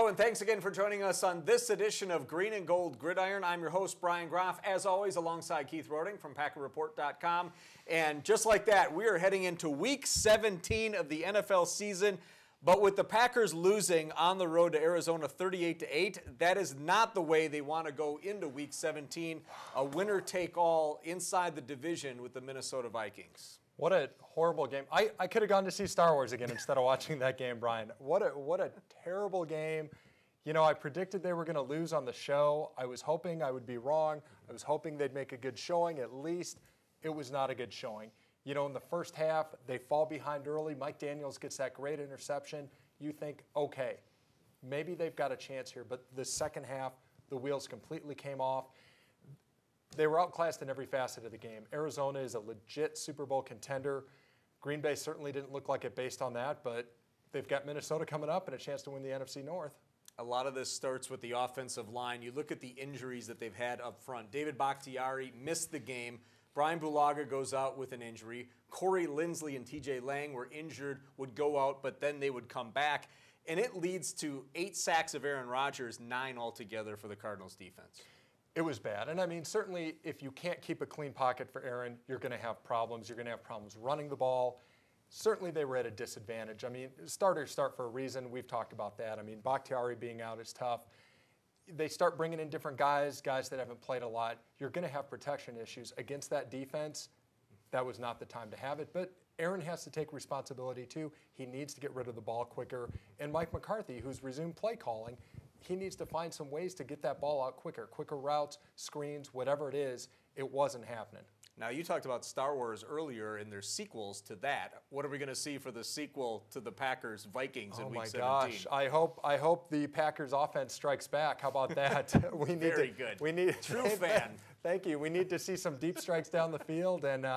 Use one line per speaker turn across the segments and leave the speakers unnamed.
Hello, and thanks again for joining us on this edition of Green and Gold Gridiron. I'm your host, Brian Groff, as always, alongside Keith Roding from PackerReport.com. And just like that, we are heading into Week 17 of the NFL season. But with the Packers losing on the road to Arizona 38-8, that is not the way they want to go into Week 17, a winner-take-all inside the division with the Minnesota Vikings.
What a horrible game. I could have gone to see Star Wars again instead of watching that game, Brian. What a terrible game. You know, I predicted they were going to lose on the show. I was hoping I would be wrong. I was hoping they'd make a good showing. At least it was not a good showing. You know, in the first half, they fall behind early. Mike Daniels gets that great interception. You think, okay, maybe they've got a chance here. But the second half, the wheels completely came off. They were outclassed in every facet of the game. Arizona is a legit Super Bowl contender. Green Bay certainly didn't look like it based on that, but they've got Minnesota coming up and a chance to win the NFC North.
A lot of this starts with the offensive line. You look at the injuries that they've had up front. David Bakhtiari missed the game. Brian Bulaga goes out with an injury. Corey Linsley and TJ Lang were injured, would go out, but then they would come back. And it leads to 8 sacks of Aaron Rodgers, 9 altogether for the Cardinals defense.
It was bad. And I mean, certainly if you can't keep a clean pocket for Aaron, you're going to have problems. You're going to have problems running the ball. Certainly they were at a disadvantage. I mean, starters start for a reason. We've talked about that. I mean, Bakhtiari being out is tough. They start bringing in different guys that haven't played a lot. You're going to have protection issues against that defense. That was not the time to have it. But Aaron has to take responsibility too. He needs to get rid of the ball quicker. And Mike McCarthy, who's resumed play calling, he needs to find some ways to get that ball out quicker routes, screens, whatever it is. It wasn't happening.
Now, you talked about Star Wars earlier and their sequels to that. What are we going to see for the sequel to the Packers-Vikings in Week 17?
Oh, my gosh. I hope the Packers offense strikes back. How about that?
Very good.
We need,
True fan.
Thank you. We need to see some deep strikes down the field, and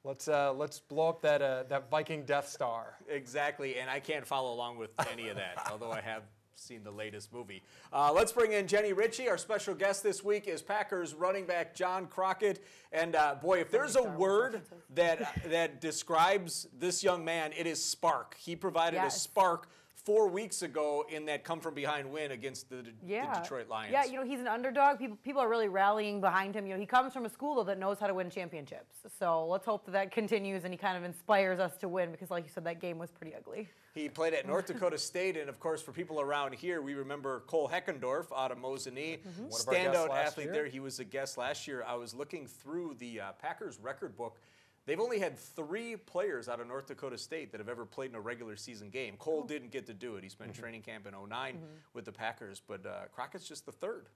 let's blow up that Viking Death Star.
Exactly, and I can't follow along with any of that, although I have seen the latest movie. Let's bring in Jenny Ritchie. Our special guest this week is Packers running back John Crockett. And boy, if there's a word that describes this young man, it is spark. He provided a spark 4 weeks ago in that come-from-behind win against the Detroit Lions.
Yeah, you know, he's an underdog. People are really rallying behind him. You know, he comes from a school, though, that knows how to win championships. So let's hope that continues and he kind of inspires us to win because, like you said, that game was pretty ugly.
He played at North Dakota State, and, of course, for people around here, we remember Cole Heckendorf out of Mosinee. Standout athlete there. He was a guest last year. I was looking through the Packers record book. They've only had 3 players out of North Dakota State that have ever played in a regular season game. Cole didn't get to do it. He spent training camp in 2009 with the Packers, but Crockett's just the 3rd.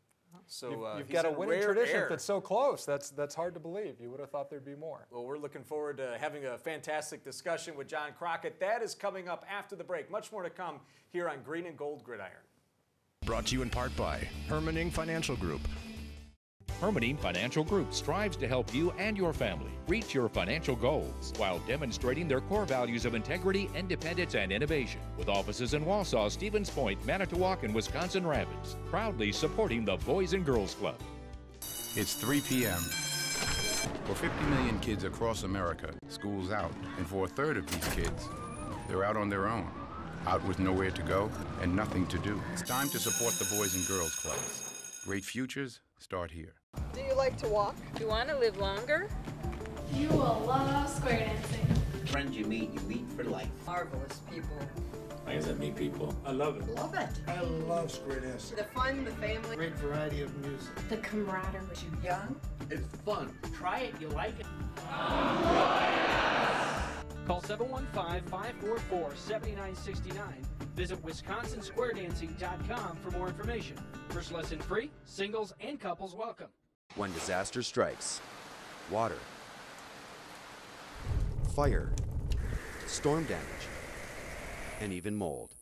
So
you've got a winning tradition that's so close. That's hard to believe. You would have thought there'd be more.
Well, we're looking forward to having a fantastic discussion with John Crockett. That is coming up after the break. Much more to come here on Green and Gold Gridiron.
Brought to you in part by Hermanning Financial Group.
Hermanning Financial Group strives to help you and your family reach your financial goals while demonstrating their core values of integrity, independence, and innovation. With offices in Wausau, Stevens Point, Manitowoc, and Wisconsin Rapids, proudly supporting the Boys and Girls Club.
It's 3 p.m. For 50 million kids across America, school's out. And for a third of these kids, they're out on their own, out with nowhere to go and nothing to do. It's time to support the Boys and Girls Clubs. Great futures start here.
Do you like to walk?
Do you want to live longer?
You will love square dancing.
Friends you meet for life.
Marvelous people.
Like I said, meet people. I love it.
Love it.
I love square dancing.
The fun, the family.
Great variety of music.
The camaraderie.
You young?
It's fun.
Try it, you'll like it. Call 715-544-7969. Visit WisconsinSquareDancing.com for more information. First lesson free, singles and couples welcome.
When disaster strikes, water, fire, storm damage, and even mold,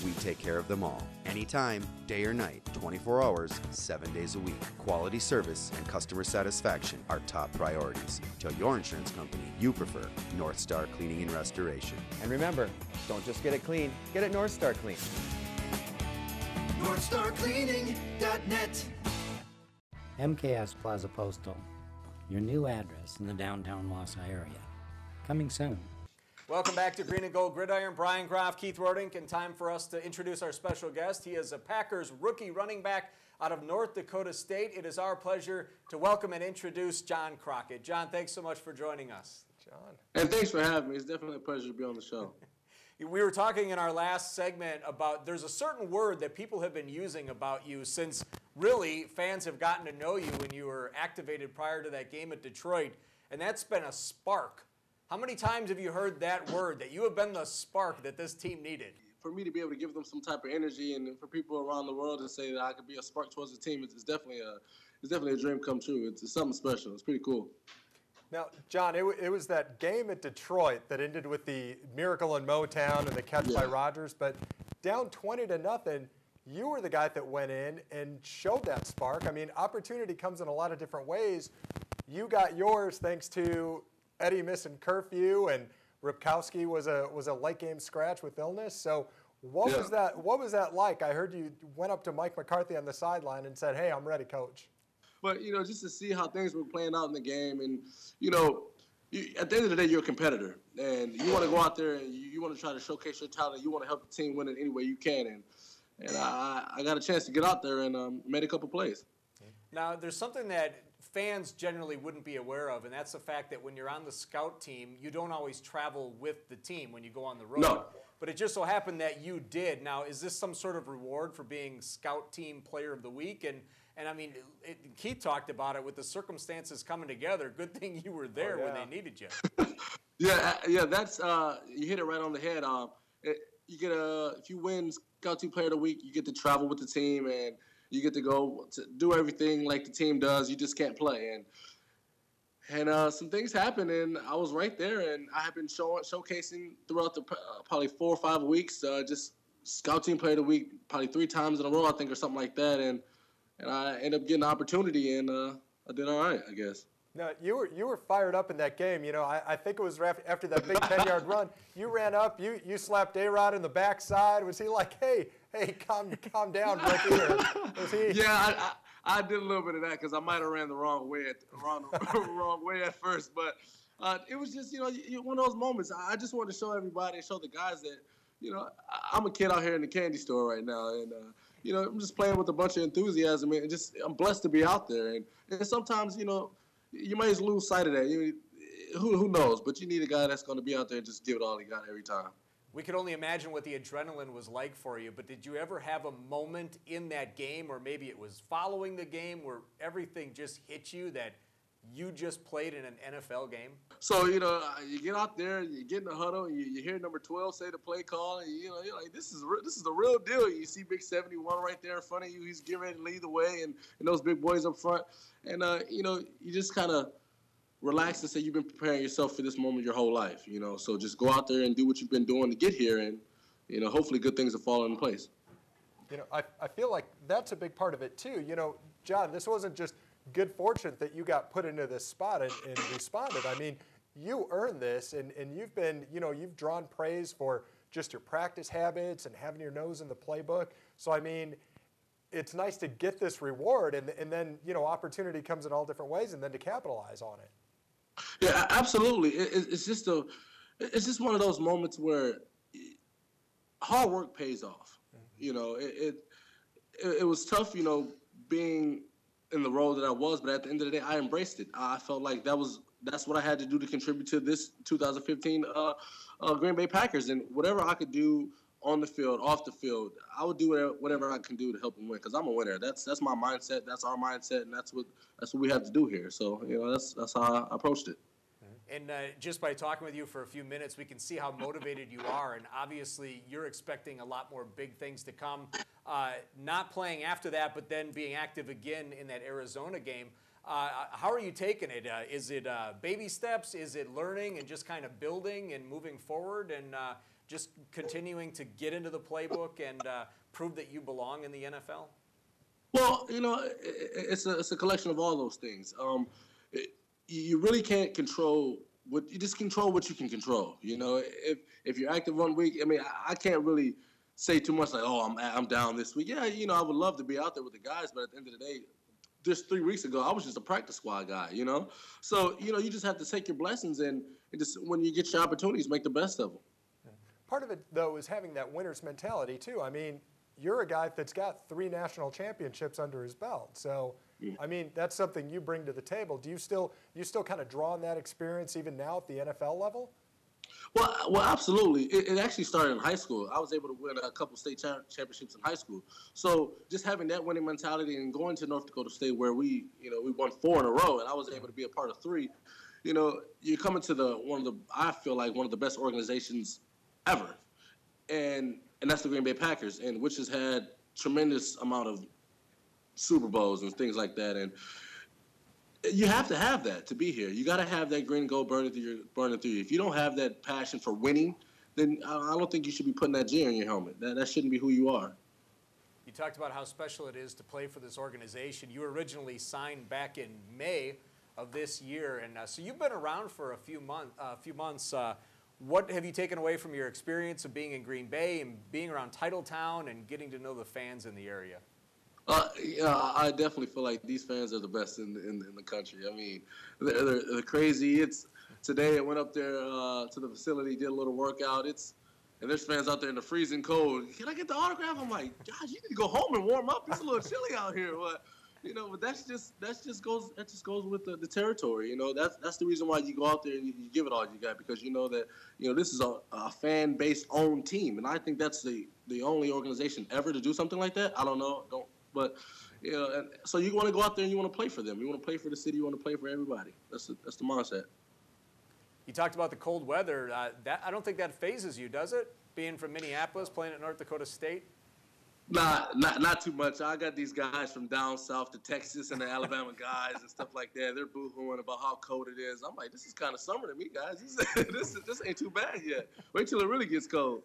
we take care of them all. Anytime, day or night, 24 hours, 7 days a week. Quality service and customer satisfaction are top priorities. Tell your insurance company you prefer North Star Cleaning and Restoration.
And remember, don't just get it clean, get it North Star clean.
NorthstarCleaning.net.
MKS Plaza Postal, your new address in the downtown Wausau area. Coming soon.
Welcome back to Green and Gold Gridiron. Brian Groff, Keith Rodink, and time for us to introduce our special guest. He is a Packers rookie running back out of North Dakota State. It is our pleasure to welcome and introduce John Crockett. John, thanks so much for joining us.
John.
And thanks for having me. It's definitely a pleasure to be on the show.
We were talking in our last segment about there's a certain word that people have been using about you since really fans have gotten to know you when you were activated prior to that game at Detroit, and that's been a spark. How many times have you heard that word, that you have been the spark that this team needed?
For me to be able to give them some type of energy, and for people around the world to say that I could be a spark towards the team, it's definitely a dream come true. It's something special. It's pretty cool.
Now, John, it was that game at Detroit that ended with the miracle in Motown and the catch by Rodgers, but down 20-0, you were the guy that went in and showed that spark. I mean, opportunity comes in a lot of different ways. You got yours thanks to Eddie missing curfew, and Ripkowski was a late game scratch with illness. So what was that? What was that like? I heard you went up to Mike McCarthy on the sideline and said, "Hey, I'm ready, coach."
But just to see how things were playing out in the game, and at the end of the day, you're a competitor, and you want to go out there and you want to try to showcase your talent. You want to help the team win it any way you can, and I got a chance to get out there and made a couple plays.
Now, there's something that fans generally wouldn't be aware of, and that's the fact that when you're on the scout team, you don't always travel with the team when you go on the road.
No.
But it just so happened that you did. Now, is this some sort of reward for being Scout Team Player of the Week? And I mean, Keith talked about it with the circumstances coming together. Good thing you were there when they needed you.
Yeah, that's you hit it right on the head. You get if you win Scout Team Player of the Week, you get to travel with the team and you get to go to do everything like the team does. You just can't play. And some things happened, and I was right there, and I have been showcasing throughout the probably 4 or 5 weeks, just Scout Team Player of the Week probably 3 times in a row, I think, or something like that. And I ended up getting an opportunity, and I did all right, I guess.
No, you were fired up in that game. I think it was after that big 10-yard run. You ran up, you slapped A-Rod in the backside. Was he like, hey, calm down, rookie? Or was he?
Yeah, I did a little bit of that because I might have ran the wrong way at first. But it was just, one of those moments. I just wanted to show everybody, show the guys that, I'm a kid out here in the candy store right now, and I'm just playing with a bunch of enthusiasm, and I'm blessed to be out there. And sometimes, you might just lose sight of that. Who knows? But you need a guy that's going to be out there and just give it all he got every time.
We could only imagine what the adrenaline was like for you, but did you ever have a moment in that game, or maybe it was following the game, where everything just hit you that you just played in an NFL game?
So, you get out there, you get in the huddle, and you hear number 12 say the play call, and you're like, this is the real deal. You see Big 71 right there in front of you. He's getting ready to lead the way, and those big boys up front. And, you just kind of relax and say you've been preparing yourself for this moment your whole life, So just go out there and do what you've been doing to get here, and, hopefully good things will fall into place.
I feel like that's a big part of it, too. John, this wasn't just good fortune that you got put into this spot and responded. I mean, you earned this, and you've been, you've drawn praise for just your practice habits and having your nose in the playbook. So, I mean, it's nice to get this reward, and then, opportunity comes in all different ways, and then to capitalize on it.
Yeah, absolutely. It's just one of those moments where hard work pays off. It was tough, being in the role that I was, but at the end of the day, I embraced it. I felt like that's what I had to do to contribute to this 2015 Green Bay Packers, and whatever I could do on the field, off the field, I would do whatever I can do to help them win, because I'm a winner. That's my mindset. That's our mindset, and that's what we have to do here. So that's how I approached it.
And just by talking with you for a few minutes, we can see how motivated you are. And obviously, you're expecting a lot more big things to come. Not playing after that, but then being active again in that Arizona game. How are you taking it? Is it baby steps? Is it learning and just kind of building and moving forward and just continuing to get into the playbook and prove that you belong in the NFL?
Well, it's a collection of all those things. You really can't control you just control what you can control. If you're active 1 week, I mean, I can't really say too much like, oh, I'm down this week. Yeah, I would love to be out there with the guys, but at the end of the day, just 3 weeks ago, I was just a practice squad guy, you know? So, you know, you just have to take your blessings and just, when you get your opportunities, make the best of them.
Part of it, though, is having that winner's mentality, too. I mean, you're a guy that's got 3 national championships under his belt. So, I mean, that's something you bring to the table. Do you still kind of draw on that experience even now at the NFL level?
Well, absolutely. It actually started in high school. I was able to win a couple state championships in high school. So just having that winning mentality and going to North Dakota State where we won 4 in a row, and I was able to be a part of 3. You know, you're coming to I feel like one of the best organizations ever, and that's the Green Bay Packers, and which has had tremendous amount of Super Bowls and things like that, and you have to have that to be here. You got to have that green and gold burning through you. If you don't have that passion for winning, then I don't think you should be putting that G on your helmet. That shouldn't be who you are.
You talked about how special it is to play for this organization. You originally signed back in May of this year, and so you've been around for a few months. What have you taken away from your experience of being in Green Bay and being around Titletown and getting to know the fans in the area?
I definitely feel like these fans are the best in the country. I mean, they're crazy. Today I went up there to the facility, did a little workout. And there's fans out there in the freezing cold. Can I get the autograph? I'm like, gosh, you need to go home and warm up. It's a little chilly out here. But that just goes with the territory. You know, that's the reason why you go out there and you give it all you got, because you know that this is a fan base owned team, and I think that's the only organization ever to do something like that. I don't know, but and so you want to go out there and you want to play for them. You want to play for the city. You want to play for everybody. That's the mindset.
You talked about the cold weather. I don't think that phases you, does it? Being from Minneapolis, playing at North Dakota State.
Not too much. I got these guys from down south to Texas and the Alabama guys and stuff like that. They're boo-hooing about how cold it is. I'm like, this is kind of summer to me, guys. This ain't too bad yet. Wait till it really gets cold.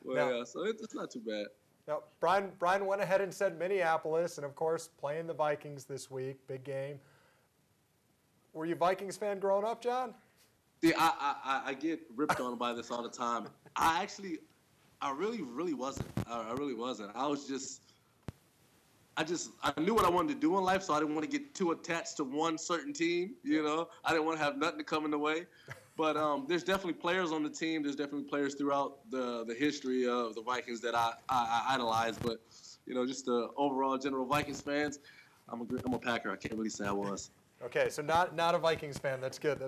Well, yeah, so it's not too bad.
Now, Brian went ahead and said Minneapolis, and of course, playing the Vikings this week, big game. Were you a Vikings fan growing up, John?
See, I get ripped on by this all the time. I really wasn't. I really wasn't. I knew what I wanted to do in life, so I didn't want to get too attached to one certain team. You know, I didn't want to have nothing to come in the way. But there's definitely players on the team. There's definitely players throughout the history of the Vikings that I idolize. But just the overall general Vikings fans, I'm a Packer. I can't really say I was.
Okay, so not a Vikings fan. That's good.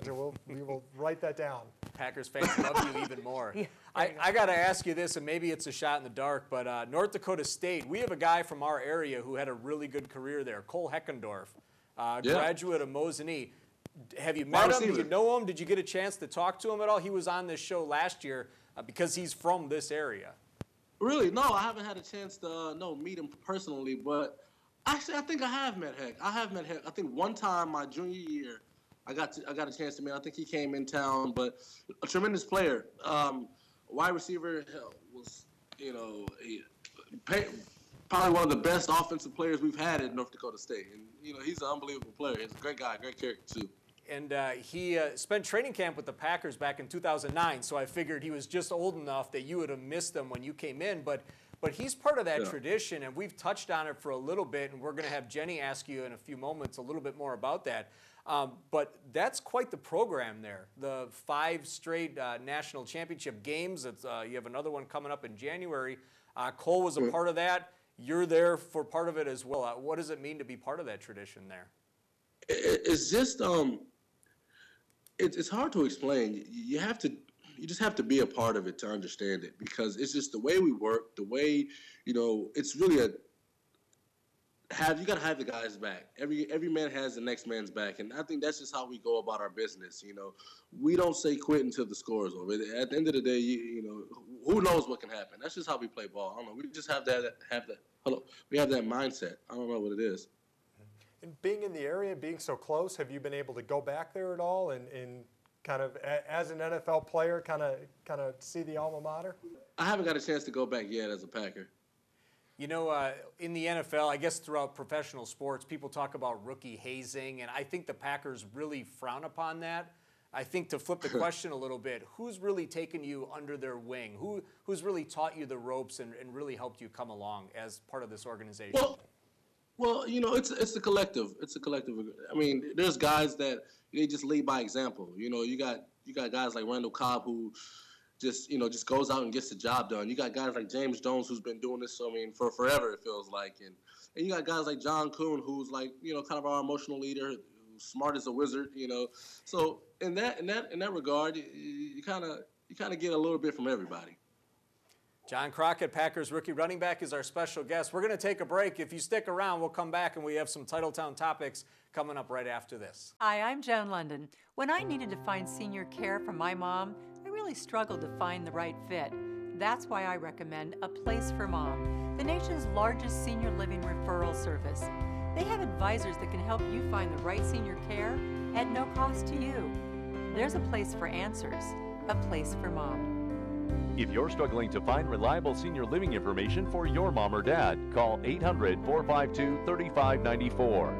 We will write that down.
Packers fans love you even more. Yeah, I got to ask you this, and maybe it's a shot in the dark, but North Dakota State, we have a guy from our area who had a really good career there, Cole Heckendorf, graduate of Mosinee. Have you met him? Did you know him? Did you get a chance to talk to him at all? He was on this show last year because he's from this area.
Really? No, I haven't had a chance to meet him personally, but actually I think I have met Heck. I think one time my junior year, I got a chance to meet him. I think he came in town, but a tremendous player. Wide receiver was, probably one of the best offensive players we've had at North Dakota State. And, he's an unbelievable player. He's a great guy, great character, too.
And he spent training camp with the Packers back in 2009, so I figured he was just old enough that you would have missed him when you came in. But he's part of that tradition, and we've touched on it for a little bit, and we're going to have Jenny ask you in a few moments a little bit more about that. But that's quite the program there. The 5 straight national championship games. You have another one coming up in January. Cole was a part of that. You're there for part of it as well. What does it mean to be part of that tradition there?
It's just it's hard to explain. You just have to be a part of it to understand it, because it's just the way we work, the way it's really you got to have the guys back. Every man has the next man's back, and I think that's just how we go about our business. We don't say quit until the score is over. At the end of the day, who knows what can happen. That's just how we play ball. I don't know. We just have that. We have that mindset. I don't know what it is.
And being in the area and being so close, have you been able to go back there at all and kind of, as an NFL player, kind of see the alma mater?
I haven't got a chance to go back yet as a Packer.
In the NFL, I guess throughout professional sports, people talk about rookie hazing, and I think the Packers really frown upon that. I think to flip the question a little bit, who's really taken you under their wing? Who's really taught you the ropes and really helped you come along as part of this organization?
Well, it's a collective. It's a collective. I mean, there's guys that they just lead by example. You got guys like Randall Cobb who just goes out and gets the job done. You got guys like James Jones who's been doing this, for forever, it feels like. And you got guys like John Kuhn who's like, kind of our emotional leader, who's smart as a wizard, So in that regard, you kind of get a little bit from everybody.
John Crockett, Packers rookie running back, is our special guest. We're going to take a break. If you stick around, we'll come back and we have some Titletown topics coming up right after this.
Hi, I'm Joan London. When I needed to find senior care for my mom, I really struggled to find the right fit. That's why I recommend A Place for Mom, the nation's largest senior living referral service. They have advisors that can help you find the right senior care at no cost to you. There's a place for answers, A Place for Mom.
If you're struggling to find reliable senior living information for your mom or dad, call 800-452-3594.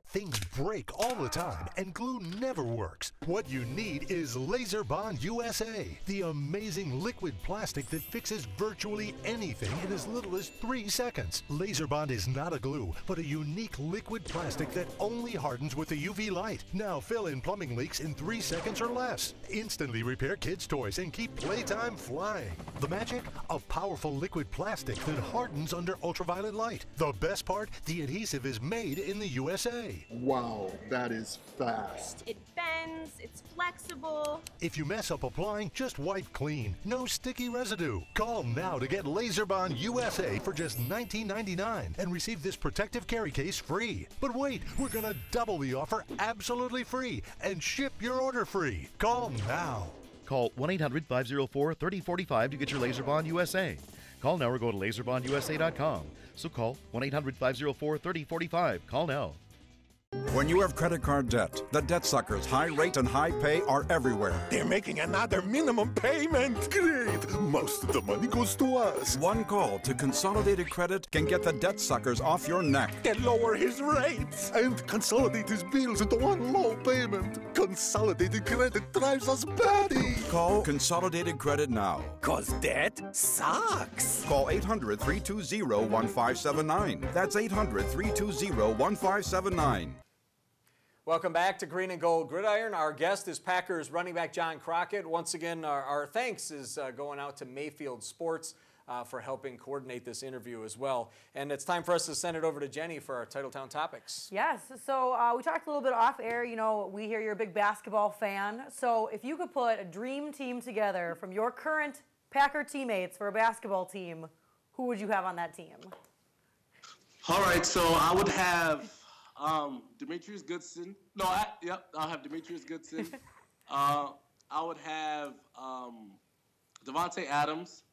Things break all the time and glue never works. What you need is Laser Bond USA, the amazing liquid plastic that fixes virtually anything in as little as 3 seconds. Laser Bond is not a glue, but a unique liquid plastic that only hardens with the UV light. Now fill in plumbing leaks in 3 seconds or less. Instantly repair kids' toys and keep playtime flying. The magic of powerful liquid plastic that hardens under ultraviolet light. The best part, the adhesive is made in the USA.
Wow, that is fast.
It bends, it's flexible.
If you mess up applying, just wipe clean. No sticky residue. Call now to get Laser Bond USA for just $19.99 and receive this protective carry case free. But wait, we're gonna double the offer absolutely free and ship your order free. Call now.
Call 1-800-504-3045 to get your Laser Bond USA. Call now or go to laserbondusa.com. So call 1-800-504-3045. Call now.
When you have credit card debt, the debt suckers, high rate and high pay are everywhere.
They're making another minimum payment. Great. Most of the money goes to us.
One call to Consolidated Credit can get the debt suckers off your neck.
Can lower his rates and consolidate his bills into one low payment. Consolidated Credit drives us batty.
Call Consolidated Credit now.
'Cause debt sucks.
Call 800-320-1579. That's 800-320-1579.
Welcome back to Green and Gold Gridiron. Our guest is Packers running back John Crockett. Once again, our thanks is going out to Mayfield Sports for helping coordinate this interview as well. And it's time for us to send it over to Jenny for our Titletown topics.
Yes, so we talked a little bit off air. We hear you're a big basketball fan. So if you could put a dream team together from your current Packer teammates for a basketball team, who would you have on that team?
All right, so I would have Demetrius Goodson. I'll have Demetrius Goodson. I would have Devontae Adams.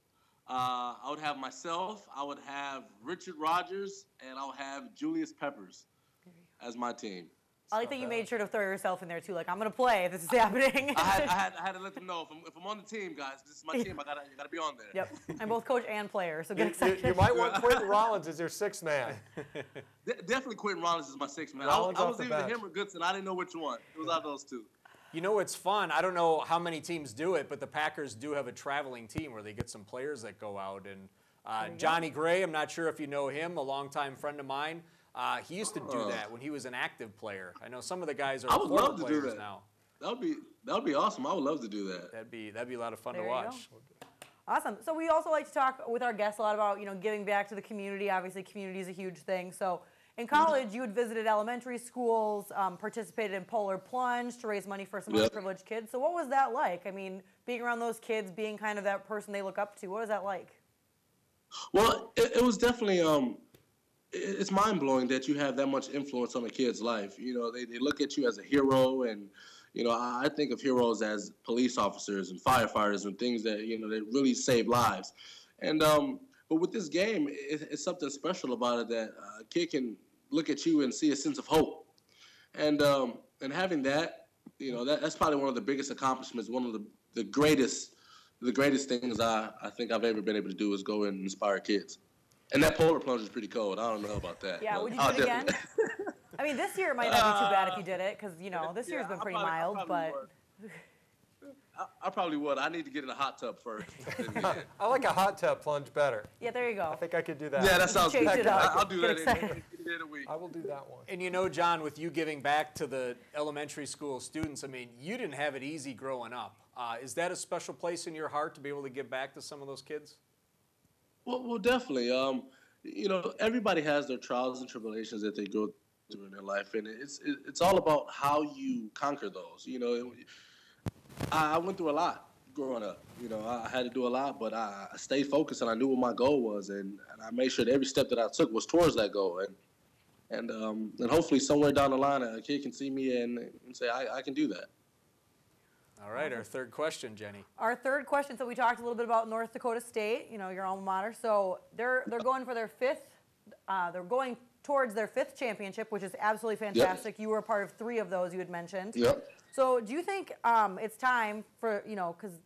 I would have myself. I would have Richard Rodgers, and I'll have Julius Peppers as my team.
I like that you made sure to throw yourself in there too. Like, I'm gonna play if this is happening.
I had to let them know if I'm on the team, guys. This is my team. I gotta be on there.
Yep. I'm both coach and player, so get excited.
You might want Quentin Rollins as your sixth man.
Definitely Quentin Rollins is my sixth man. I was either him or Goodson. I didn't know which one. It was out of those two.
It's fun. I don't know how many teams do it, but the Packers do have a traveling team where they get some players that go out. And Johnny Gray, I'm not sure if you know him, a longtime friend of mine. He used to do that when he was an active player. I know some of the guys are former players now.
That would be awesome. I would love to do that.
That'd be a lot of fun to watch.
Awesome. So we also like to talk with our guests a lot about giving back to the community. Obviously, community is a huge thing. So in college, you had visited elementary schools, participated in Polar Plunge to raise money for some underprivileged kids. So what was that like? I mean, being around those kids, being kind of that person they look up to. What was that like?
Well, it was definitely. It's mind-blowing that you have that much influence on a kid's life. They look at you as a hero, and, I think of heroes as police officers and firefighters and things that, that really save lives. And but with this game, it's something special about it that a kid can look at you and see a sense of hope. And having that, that's probably one of the biggest accomplishments, one of the greatest things I think I've ever been able to do is go and inspire kids. And that Polar Plunge is pretty cold. I don't know about that.
Yeah, would you do it again? I mean, this year it might not be too bad if you did it, because, this year's been pretty mild, but...
I probably would. I need to get in a hot tub first.
I like a hot tub plunge better.
Yeah, there you go.
I think I could do that.
Yeah, that sounds good. I'll do that
in
a week.
I will do that one.
And you know, John, with you giving back to the elementary school students, I mean, you didn't have it easy growing up. Is that a special place in your heart to be able to give back to some of those kids?
Well, definitely. You know, everybody has their trials and tribulations that they go through in their life, and it's all about how you conquer those. You know, I went through a lot growing up. You know, I had to do a lot, but I stayed focused and I knew what my goal was, and I made sure that every step that I took was towards that goal. And hopefully somewhere down the line a kid can see me and say, I can do that.
All right, our third question, Jenny.
Our third question, so we talked a little bit about North Dakota State, you know, your alma mater. So they're going for their they're going towards their 5th championship, which is absolutely fantastic. Yep. You were a part of 3 of those you had mentioned.
Yep.
So do you think it's time for, you know, because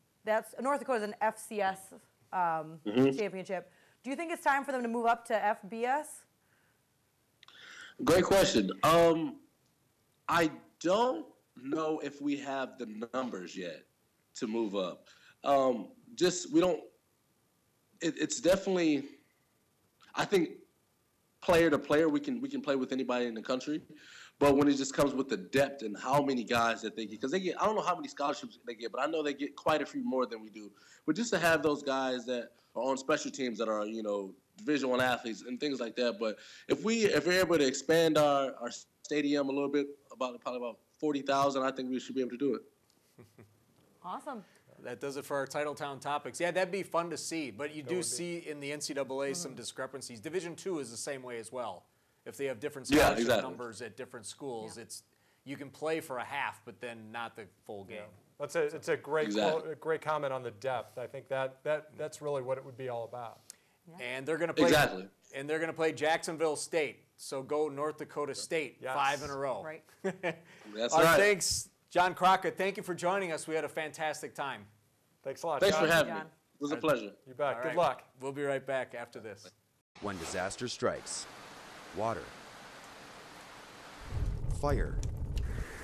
North Dakota is an FCS championship. Do you think it's time for them to move up to FBS?
Great question. I don't know if we have the numbers yet to move up. It's definitely, I think, player to player, we can play with anybody in the country. But when it just comes with the depth and how many guys that they get, because they get, I don't know how many scholarships they get, but I know they get quite a few more than we do. But just to have those guys that are on special teams that are, you know, Division I athletes and things like that. But if we're able to expand our stadium a little bit, probably about 40,000, I think we should be able to do it.
Awesome.
That does it for our Titletown topics. Yeah, that'd be fun to see, but you do see in the NCAA some discrepancies. Division II is the same way as well. If they have different scholarship numbers at different schools, you can play for a half, but then not the full game.
Yeah. It's a great great comment on the depth. I think that's really what it would be all about.
Yeah. And they're going to play and they're going to play Jacksonville State. So go North Dakota State 5 in a row.
Right.
That's right.
Thanks, John Crockett. Thank you for joining us. We had a fantastic time.
Thanks a lot,
Thanks
John.
for having me. It was a pleasure.
You bet.
All
Good
right.
luck.
We'll be right back after this.
When disaster strikes, water, fire,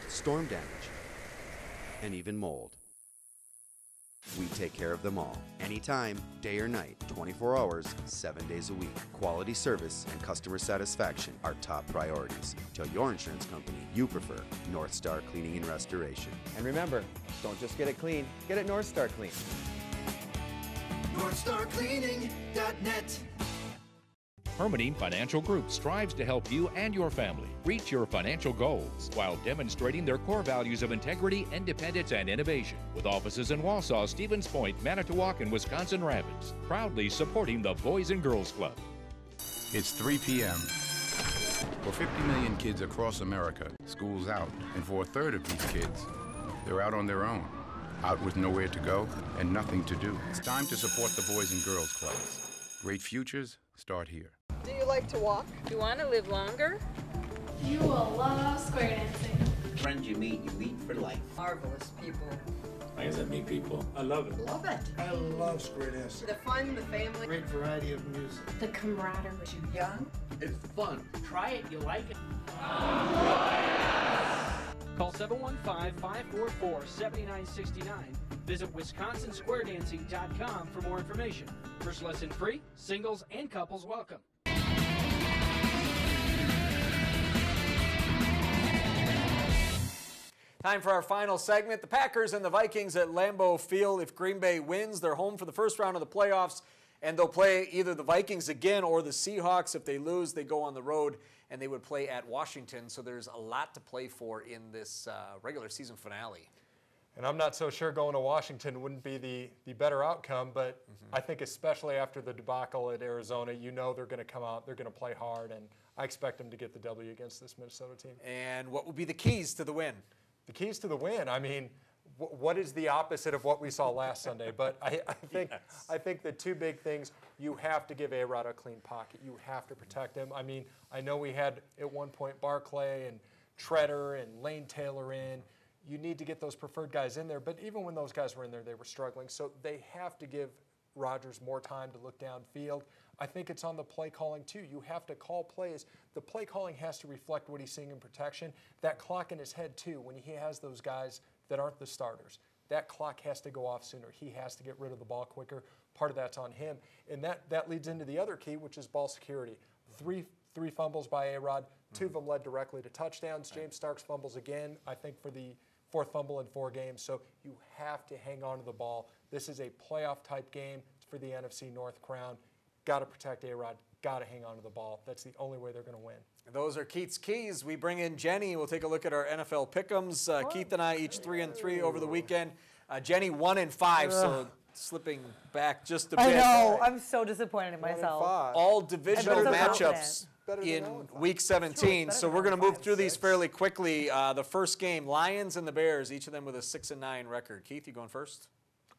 storm damage, and even mold, we take care of them all. Anytime, day or night, 24 hours, 7 days a week. Quality service and customer satisfaction are top priorities. Tell your insurance company you prefer North Star Cleaning and Restoration.
And remember, don't just get it clean, get it North Star clean.
NorthStarCleaning.net.
Hermiting Financial Group strives to help you and your family reach your financial goals while demonstrating their core values of integrity, independence, and innovation. With offices in Wausau, Stevens Point, Manitowoc, and Wisconsin Rapids, proudly supporting the Boys and Girls Club.
It's 3 p.m. For 50 million kids across America, school's out. And for a third of these kids, they're out on their own. Out with nowhere to go and nothing to do. It's time to support the Boys and Girls Clubs. Great futures start here.
Do you like to walk?
You want to live longer?
You will love square dancing.
Friends you meet for life.
Marvelous people.
I guess I meet people. I love it.
Love it.
I love square dancing.
The fun, the family.
Great variety of music.
The camaraderie.
You're young.
It's fun.
Try it, you like it. Call 715-544-7969. Visit WisconsinSquareDancing.com for more information. First lesson free, singles and couples welcome.
Time for our final segment. The Packers and the Vikings at Lambeau Field. If Green Bay wins, they're home for the first round of the playoffs, and they'll play either the Vikings again or the Seahawks. If they lose, they go on the road, and they would play at Washington. So there's a lot to play for in this regular season finale.
And I'm not so sure going to Washington wouldn't be the better outcome, but I think especially after the debacle at Arizona, you know they're going to come out, they're going to play hard, and I expect them to get the W against this Minnesota team.
And what will be the keys to the win?
The keys to the win, I mean, what is the opposite of what we saw last Sunday? But I think the two big things, you have to give A-Rod a clean pocket. You have to protect him. I mean, I know we had at one point Barclay and Treader and Lane Taylor in. You need to get those preferred guys in there, but even when those guys were in there, they were struggling. So they have to give Rodgers more time to look downfield. I think it's on the play calling too. You have to call plays. The play calling has to reflect what he's seeing in protection. That clock in his head too, when he has those guys that aren't the starters. that clock has to go off sooner. He has to get rid of the ball quicker. Part of that's on him. And that leads into the other key, which is ball security. Three fumbles by A-Rod. 2 of them led directly to touchdowns. James Starks fumbles again, I think, for the 4th fumble in 4 games. So you have to hang on to the ball. This is a playoff-type game for the NFC North crown. Got to protect A-Rod. Got to hang on to the ball. That's the only way they're going to win.
Those are Keith's keys. We bring in Jenny. We'll take a look at our NFL pick'ems. Keith and I each 3-3 over the weekend. Jenny 1-5, so slipping back just a bit.
I know. I'm so disappointed in myself.
All divisional matchups in Week 17. So we're going to move through these fairly quickly. The first game, Lions and the Bears, each of them with a 6-9 record. Keith, you going first?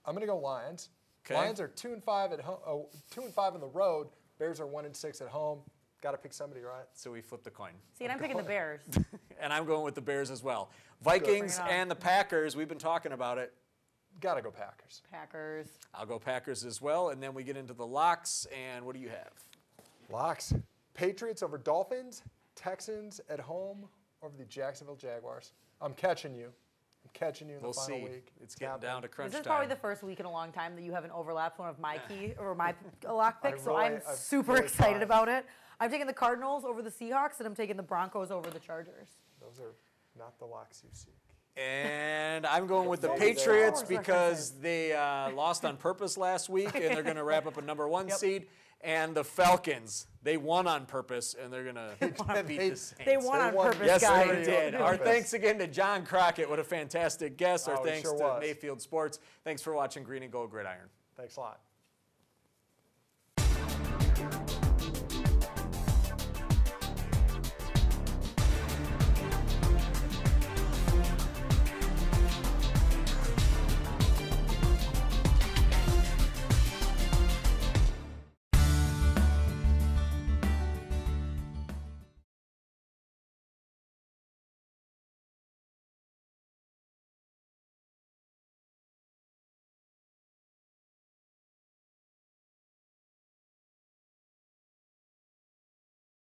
I'm going to go Lions.
Okay.
Lions are 2-5 at home. 2-5 on the road. Bears are 1-6 at home. Got to pick somebody, right?
So we flip the coin.
See, and I'm picking the Bears.
And I'm going with the Bears as well. Vikings and the Packers, we've been talking about it.
Got to go Packers.
Packers.
I'll go Packers as well. And then we get into the locks. And what do you have?
Locks. Patriots over Dolphins. Texans at home over the Jacksonville Jaguars. I'm catching you. I'm catching you in the final week.
It's getting down to crunch time.
This is probably the first week in a long time that you haven't overlapped one of my key or my lock picks, so I'm super excited about it. I'm taking the Cardinals over the Seahawks, and I'm taking the Broncos over the Chargers.
Those are not the locks you seek.
And I'm going with the Patriots because they lost on purpose last week, and they're going to wrap up a #1 seed. And the Falcons, they won on purpose, and they're going to beat the Saints.
They won on purpose,
yes,
guys.
Yes, they did. Our thanks again to John Crockett. What a fantastic guest. Our thanks to Mayfield Sports. Thanks for watching Green and Gold Gridiron.
Thanks a lot.